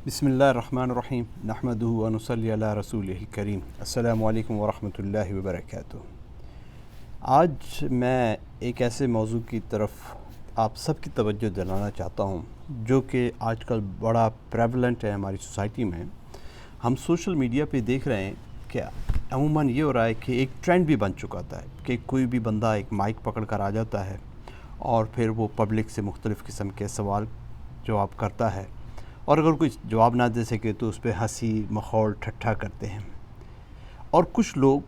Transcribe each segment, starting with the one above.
بسم اللہ الرحمن الرحیم نحمدہ و نصلی علی رسولہ الکریم السلام علیکم ورحمۃ اللہ وبرکاتہ۔ آج میں ایک ایسے موضوع کی طرف آپ سب کی توجہ دلانا چاہتا ہوں جو کہ آج کل بڑا پریولنٹ ہے ہماری سوسائٹی میں۔ ہم سوشل میڈیا پہ دیکھ رہے ہیں کہ عموماً یہ ہو رہا ہے کہ ایک ٹرینڈ بھی بن چکا ہے کہ کوئی بھی بندہ ایک مائک پکڑ کر آ جاتا ہے اور پھر وہ پبلک سے مختلف قسم کے سوال جواب کرتا ہے، اور اگر کوئی جواب نہ دے سکے تو اس پہ ہنسی مخول ٹھٹھا کرتے ہیں۔ اور کچھ لوگ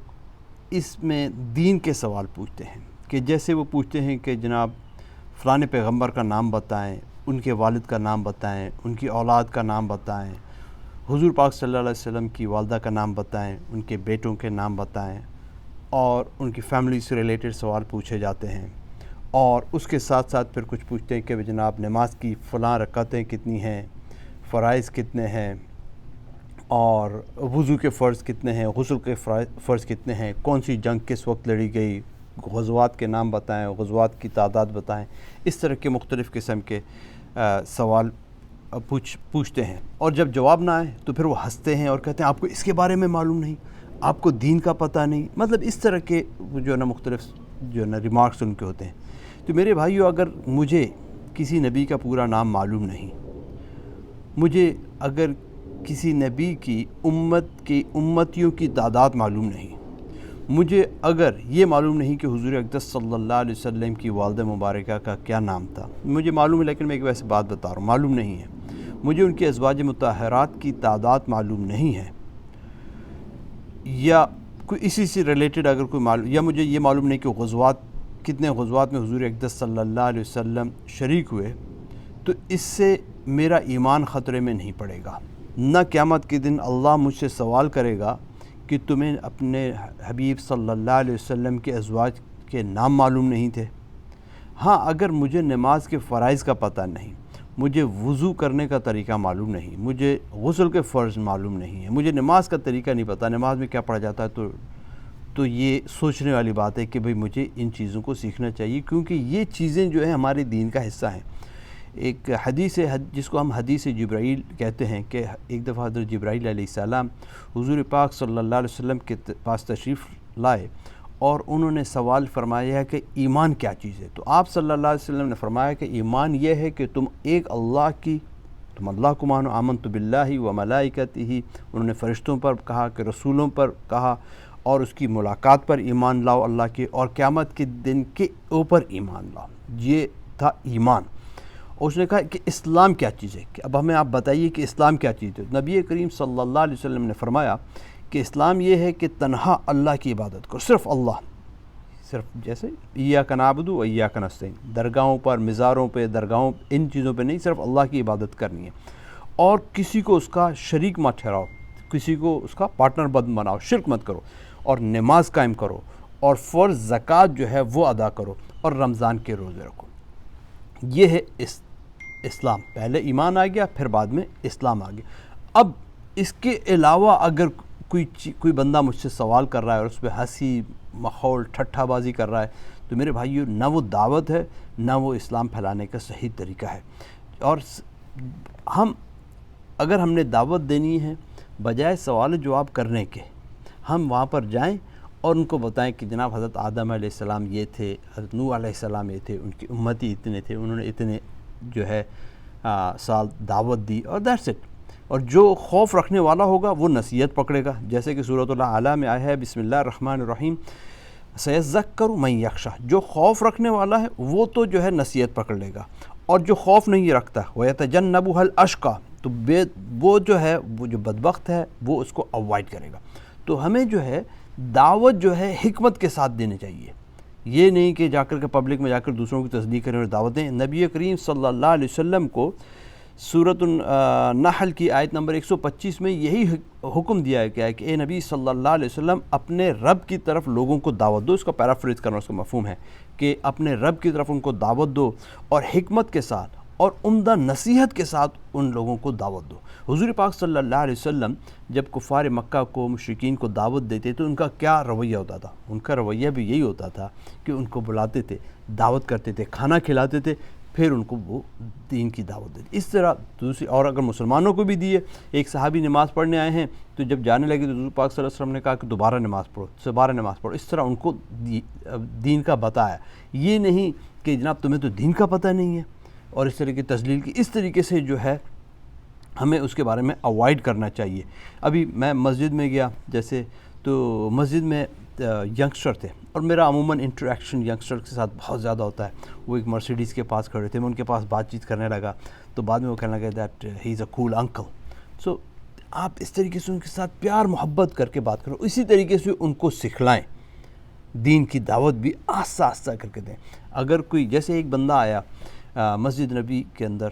اس میں دین کے سوال پوچھتے ہیں کہ جیسے وہ پوچھتے ہیں کہ جناب فلاں پیغمبر کا نام بتائیں، ان کے والد کا نام بتائیں، ان کی اولاد کا نام بتائیں، حضور پاک صلی اللہ علیہ وسلم کی والدہ کا نام بتائیں، ان کے بیٹوں کے نام بتائیں، اور ان کی فیملی سے ریلیٹڈ سوال پوچھے جاتے ہیں۔ اور اس کے ساتھ ساتھ پھر کچھ پوچھتے ہیں کہ جناب نماز کی فلاں رکعتیں کتنی ہیں، فرائض کتنے ہیں، اور وضو کے فرض کتنے ہیں، غسل کے فرض کتنے ہیں، کون سی جنگ کس وقت لڑی گئی، غزوات کے نام بتائیں، غزوات کی تعداد بتائیں۔ اس طرح کے مختلف قسم کے سوال پوچھتے ہیں، اور جب جواب نہ آئے تو پھر وہ ہنستے ہیں اور کہتے ہیں آپ کو اس کے بارے میں معلوم نہیں، آپ کو دین کا پتہ نہیں۔ مطلب اس طرح کے جو ہے نا مختلف جو ہے نا ریمارکس ان کے ہوتے ہیں۔ تو میرے بھائیو، اگر مجھے کسی نبی کا پورا نام معلوم نہیں، مجھے اگر کسی نبی کی امتیوں کی تعداد معلوم نہیں، مجھے اگر یہ معلوم نہیں کہ حضور اقدس صلی اللہ علیہ وسلم کی والدہ مبارکہ کا کیا نام تھا، مجھے معلوم ہے لیکن میں ایک ویسے بات بتا رہا ہوں، معلوم نہیں ہے، مجھے ان کے ازواج مطہرات کی تعداد معلوم نہیں ہے، یا کوئی اسی سے ریلیٹڈ اگر کوئی معلوم، یا مجھے یہ معلوم نہیں کہ کتنے غزوات میں حضور اقدس صلی اللہ علیہ وسلم شریک ہوئے، تو اس سے میرا ایمان خطرے میں نہیں پڑے گا۔ نہ قیامت کے دن اللہ مجھ سے سوال کرے گا کہ تمہیں اپنے حبیب صلی اللہ علیہ وسلم کے ازواج کے نام معلوم نہیں تھے۔ ہاں، اگر مجھے نماز کے فرائض کا پتہ نہیں، مجھے وضو کرنے کا طریقہ معلوم نہیں، مجھے غسل کے فرض معلوم نہیں ہے، مجھے نماز کا طریقہ نہیں پتہ، نماز میں کیا پڑھا جاتا ہے، تو یہ سوچنے والی بات ہے کہ بھئی مجھے ان چیزوں کو سیکھنا چاہیے، کیونکہ یہ چیزیں جو ہیں ہمارے دین کا حصہ ہیں۔ ایک حدیث ہے جس کو ہم حدیث جبرائیل کہتے ہیں کہ ایک دفعہ حضرت جبرائیل علیہ السلام حضور پاک صلی اللہ علیہ وسلم کے پاس تشریف لائے، اور انہوں نے سوال فرمایا ہے کہ ایمان کیا چیز ہے۔ تو آپ صلی اللہ علیہ وسلم نے فرمایا کہ ایمان یہ ہے کہ تم اللہ کو مانو، آمنت باللہ و ملائکتہ، انہوں نے فرشتوں پر کہا کہ رسولوں پر کہا، اور اس کی ملاقات پر ایمان لاؤ اللہ کے، اور قیامت کے دن کے اوپر ایمان لاؤ۔ یہ تھا ایمان۔ اور اس نے کہا کہ اسلام کیا چیز ہے، کہ اب ہمیں آپ بتائیے کہ اسلام کیا چیز ہے۔ نبی کریم صلی اللہ علیہ وسلم نے فرمایا کہ اسلام یہ ہے کہ تنہا اللہ کی عبادت کرو، صرف اللہ، صرف جیسے ایاک نعبد و ایاک نستعین، درگاہوں پر، مزاروں پہ، درگاہوں، ان چیزوں پہ نہیں، صرف اللہ کی عبادت کرنی ہے، اور کسی کو اس کا شریک مت ٹھہراؤ، کسی کو اس کا پارٹنر مت بناؤ، شرک مت کرو، اور نماز قائم کرو، اور فرض زکوٰۃ جو ہے وہ ادا کرو، اور رمضان کے روزے رکھو۔ یہ ہے اسلام۔ پہلے ایمان آ گیا، پھر بعد میں اسلام آ گیا۔ اب اس کے علاوہ اگر کوئی بندہ مجھ سے سوال کر رہا ہے اور اس پہ ہنسی مخول ٹھٹھا بازی کر رہا ہے، تو میرے بھائیو، نہ وہ دعوت ہے، نہ وہ اسلام پھیلانے کا صحیح طریقہ ہے۔ اور اگر ہم نے دعوت دینی ہے، بجائے سوال و جواب کرنے کے، ہم وہاں پر جائیں اور ان کو بتائیں کہ جناب حضرت آدم علیہ السلام یہ تھے، حضرت نوح علیہ السلام یہ تھے، ان کی امتی اتنے تھے، انہوں نے اتنے جو ہے سال دعوت دی، اور دیٹس اٹ۔ اور جو خوف رکھنے والا ہوگا وہ نصیحت پکڑے گا، جیسے کہ سورۃ الاعلیٰ میں آیا ہے بسم اللہ الرحمن الرحیم سیذکر من یخشی، جو خوف رکھنے والا ہے وہ تو جو ہے نصیحت پکڑ لے گا، اور جو خوف نہیں رکھتا ویتجنبھا الاشقی، تو وہ جو ہے، وہ جو بدبخت ہے وہ اس کو اوائڈ کرے گا۔ تو ہمیں جو ہے دعوت جو ہے حکمت کے ساتھ دینی چاہیے، یہ نہیں کہ جا کر کے پبلک میں جا کر دوسروں کی تصدیق کریں اور دعوت دیں۔ نبی کریم صلی اللہ علیہ وسلم کو سورۃ النحل کی آیت نمبر 125 میں یہی حکم دیا گیا ہے کہ اے نبی صلی اللہ علیہ وسلم، اپنے رب کی طرف لوگوں کو دعوت دو۔ اس کا پیرافریز کرنا اس کا مفہوم ہے کہ اپنے رب کی طرف ان کو دعوت دو، اور حکمت کے ساتھ اور عمدہ نصیحت کے ساتھ ان لوگوں کو دعوت دو۔ حضور پاک صلی اللہ علیہ وسلم جب کفار مکہ کو، مشرکین کو دعوت دیتے تو ان کا کیا رویہ ہوتا تھا؟ ان کا رویہ بھی یہی ہوتا تھا کہ ان کو بلاتے تھے، دعوت کرتے تھے، کھانا کھلاتے تھے، پھر ان کو وہ دین کی دعوت دی۔ اس طرح دوسری، اور اگر مسلمانوں کو بھی دی ہے، ایک صحابی نماز پڑھنے آئے ہیں تو جب جانے لگے تو حضور پاک صلی اللہ علیہ وسلم نے کہا کہ دوبارہ نماز پڑھو، اس طرح ان کو دین کا بتایا۔ یہ نہیں کہ جناب تمہیں تو دین کا پتہ نہیں ہے، اور اس طرح کی تذلیل کی، اس طریقے سے جو ہے ہمیں اس کے بارے میں اوائڈ کرنا چاہیے۔ ابھی میں مسجد میں گیا جیسے، تو مسجد میں ینگسٹر تھے، اور میرا عموماً انٹریکشن ینگسٹر کے ساتھ بہت زیادہ ہوتا ہے۔ وہ ایک مرسیڈیز کے پاس کھڑے تھے، میں ان کے پاس بات چیت کرنے لگا تو بعد میں وہ کہنے لگا that he is a cool uncle. سو آپ اس طریقے سے ان کے ساتھ پیار محبت کر کے بات کرو، اسی طریقے سے ان کو سکھلائیں، دین کی دعوت بھی آہستہ آہستہ کر کے دیں۔ اگر کوئی، جیسے ایک بندہ آیا مسجد نبی کے اندر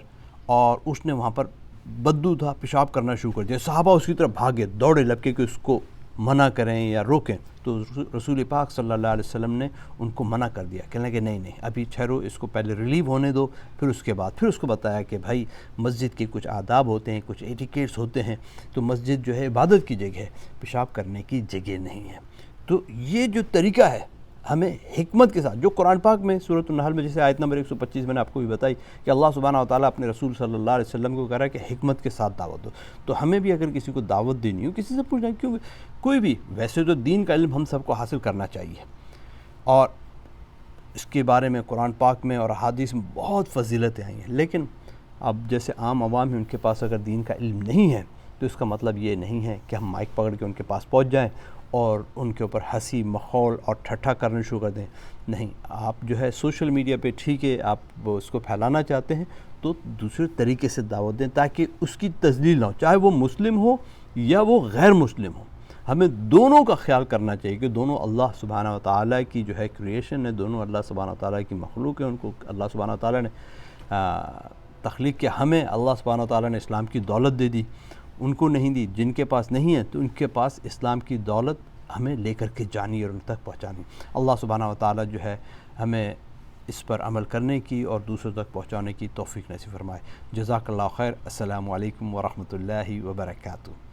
اور اس نے وہاں پر بدبو تھا، پیشاب کرنا شروع کر دیا، صحابہ اس کی طرف بھاگے، دوڑے لپکے کہ اس کو منع کریں یا روکیں، تو رسول پاک صلی اللہ علیہ وسلم نے ان کو منع کر دیا، کہنے لگے نہیں ابھی ٹھہرو، اس کو پہلے ریلیو ہونے دو، پھر اس کے بعد پھر اس کو بتایا کہ بھائی مسجد کے کچھ آداب ہوتے ہیں، کچھ ایٹیکیٹس ہوتے ہیں، تو مسجد جو ہے عبادت کی جگہ ہے، پیشاب کرنے کی جگہ نہیں ہے۔ تو یہ جو طریقہ ہے ہمیں حکمت کے ساتھ، جو قرآن پاک میں سورۃ النحل میں جیسے آیت نمبر 125 میں نے آپ کو بھی بتائی کہ اللہ سبحانہ و تعالیٰ اپنے رسول صلی اللہ علیہ وسلم کو کہہ رہا ہے کہ حکمت کے ساتھ دعوت دو، تو ہمیں بھی اگر کسی کو دعوت دینی ہو، کسی سے پوچھنا ہے، کیوں کوئی بھی، ویسے تو دین کا علم ہم سب کو حاصل کرنا چاہیے، اور اس کے بارے میں قرآن پاک میں اور احادیث میں بہت فضیلتیں آئی ہیں، لیکن اب جیسے عام عوام ہیں، ان کے پاس اگر دین کا علم نہیں ہے تو اس کا مطلب یہ نہیں ہے کہ ہم مائک پکڑ کے ان کے پاس پہنچ جائیں اور ان کے اوپر ہنسی مخول اور ٹھٹھا کرنا شروع کر دیں۔ نہیں، آپ جو ہے سوشل میڈیا پہ ٹھیک ہے، آپ اس کو پھیلانا چاہتے ہیں تو دوسرے طریقے سے دعوت دیں تاکہ اس کی تذلیل نہ ہو، چاہے وہ مسلم ہو یا وہ غیر مسلم ہو۔ ہمیں دونوں کا خیال کرنا چاہیے کہ دونوں اللہ سبحانہ و تعالیٰ کی جو ہے کریشن ہے، دونوں اللہ سبحانہ و تعالیٰ کی مخلوق ہے، ان کو اللہ سبحانہ و تعالیٰ نے تخلیق کیا، ہمیں اللہ سبحانہ و تعالیٰ نے اسلام کی دولت دے دی، ان کو نہیں دی۔ جن کے پاس نہیں ہے تو ان کے پاس اسلام کی دولت ہمیں لے کر کے جانی اور ان تک پہنچانی۔ اللہ سبحانہ و تعالیٰ جو ہے ہمیں اس پر عمل کرنے کی اور دوسروں تک پہنچانے کی توفیق نصیب فرمائے۔ جزاک اللہ خیر۔ السلام علیکم ورحمۃ اللہ وبرکاتہ۔